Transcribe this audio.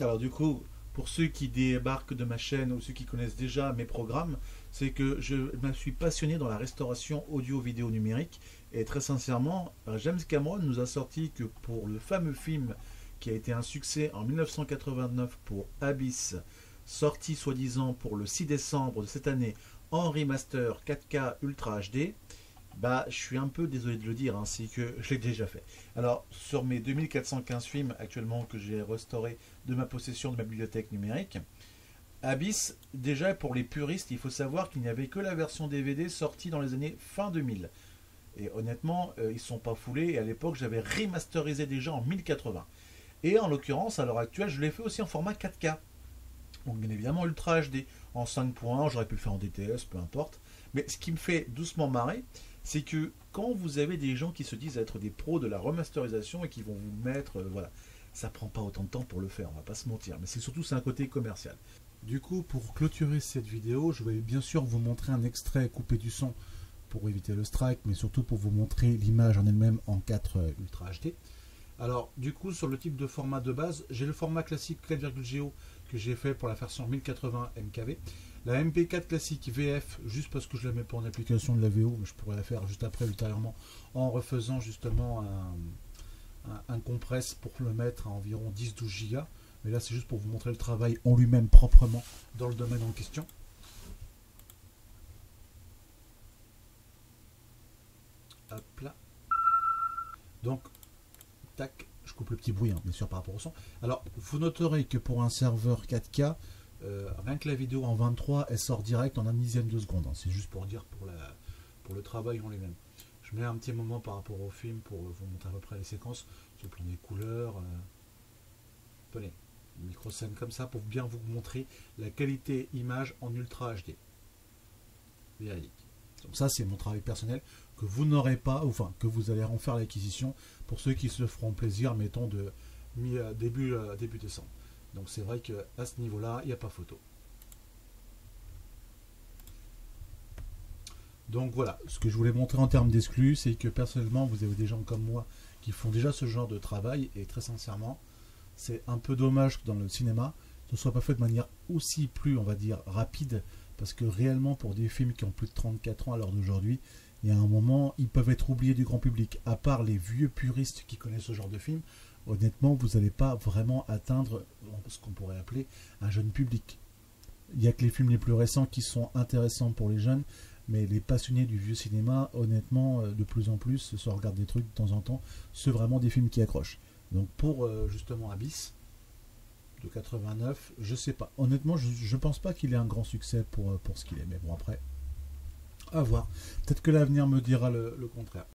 Alors du coup, pour ceux qui débarquent de ma chaîne ou ceux qui connaissent déjà mes programmes, c'est que je me suis passionné dans la restauration audio-vidéo numérique. Et très sincèrement, James Cameron nous a sorti que pour le fameux film qui a été un succès en 1989 pour Abyss, sorti soi-disant pour le 6 décembre de cette année en remaster 4K Ultra HD, bah, je suis un peu désolé de le dire, hein, c'est que je l'ai déjà fait. Alors, sur mes 2415 films actuellement que j'ai restaurés de ma possession de ma bibliothèque numérique, Abyss, déjà pour les puristes, il faut savoir qu'il n'y avait que la version DVD sortie dans les années fin 2000. Et honnêtement, ils ne sont pas foulés. Et à l'époque, j'avais remasterisé déjà en 1080. Et en l'occurrence, à l'heure actuelle, je l'ai fait aussi en format 4K. Donc bien évidemment Ultra HD en 5.1, j'aurais pu le faire en DTS, peu importe. Mais ce qui me fait doucement marrer, c'est que quand vous avez des gens qui se disent être des pros de la remasterisation et qui vont vous mettre, voilà, ça prend pas autant de temps pour le faire, on va pas se mentir. Mais c'est surtout c'est un côté commercial. Du coup, pour clôturer cette vidéo, je vais bien sûr vous montrer un extrait coupé du son pour éviter le strike, mais surtout pour vous montrer l'image en elle-même en 4 Ultra HD. Alors, du coup, sur le type de format de base, j'ai le format classique 4,go que j'ai fait pour la version 1080 MKV. La MP4 classique VF, juste parce que je la mets pas en application de la VO, mais je pourrais la faire juste après, ultérieurement, en refaisant justement un compresse pour le mettre à environ 10-12 Go. Mais là, c'est juste pour vous montrer le travail en lui-même proprement dans le domaine en question. Hop là. Donc, tac, je coupe le petit bruit, hein, bien sûr, par rapport au son. Alors, vous noterez que pour un serveur 4K, rien que la vidéo en 23, elle sort direct en un dixième de seconde. Hein. C'est juste pour dire pour le travail en lui-même. Je mets un petit moment par rapport au film pour vous montrer à peu près les séquences, sur le plan des couleurs. Tenez, une micro-scène comme ça pour bien vous montrer la qualité image en Ultra HD. Véridique. Donc ça, c'est mon travail personnel que vous n'aurez pas, enfin que vous allez en faire l'acquisition pour ceux qui se feront plaisir, mettons de début décembre. Donc c'est vrai qu'à ce niveau-là, il n'y a pas photo. Donc voilà, ce que je voulais montrer en termes d'exclus, c'est que personnellement, vous avez des gens comme moi qui font déjà ce genre de travail, et très sincèrement, c'est un peu dommage que dans le cinéma, ce ne soit pas fait de manière aussi plus, on va dire, rapide, parce que réellement, pour des films qui ont plus de 34 ans à l'heure d'aujourd'hui, il y a un moment, ils peuvent être oubliés du grand public. À part les vieux puristes qui connaissent ce genre de film, honnêtement, vous n'allez pas vraiment atteindre ce qu'on pourrait appeler un jeune public. Il n'y a que les films les plus récents qui sont intéressants pour les jeunes, mais les passionnés du vieux cinéma, honnêtement, de plus en plus, se regardent des trucs de temps en temps, c'est vraiment des films qui accrochent. Donc pour justement Abyss de 89, je sais pas. Honnêtement, je pense pas qu'il ait un grand succès pour ce qu'il est. Mais bon, après, à voir. Peut-être que l'avenir me dira le contraire.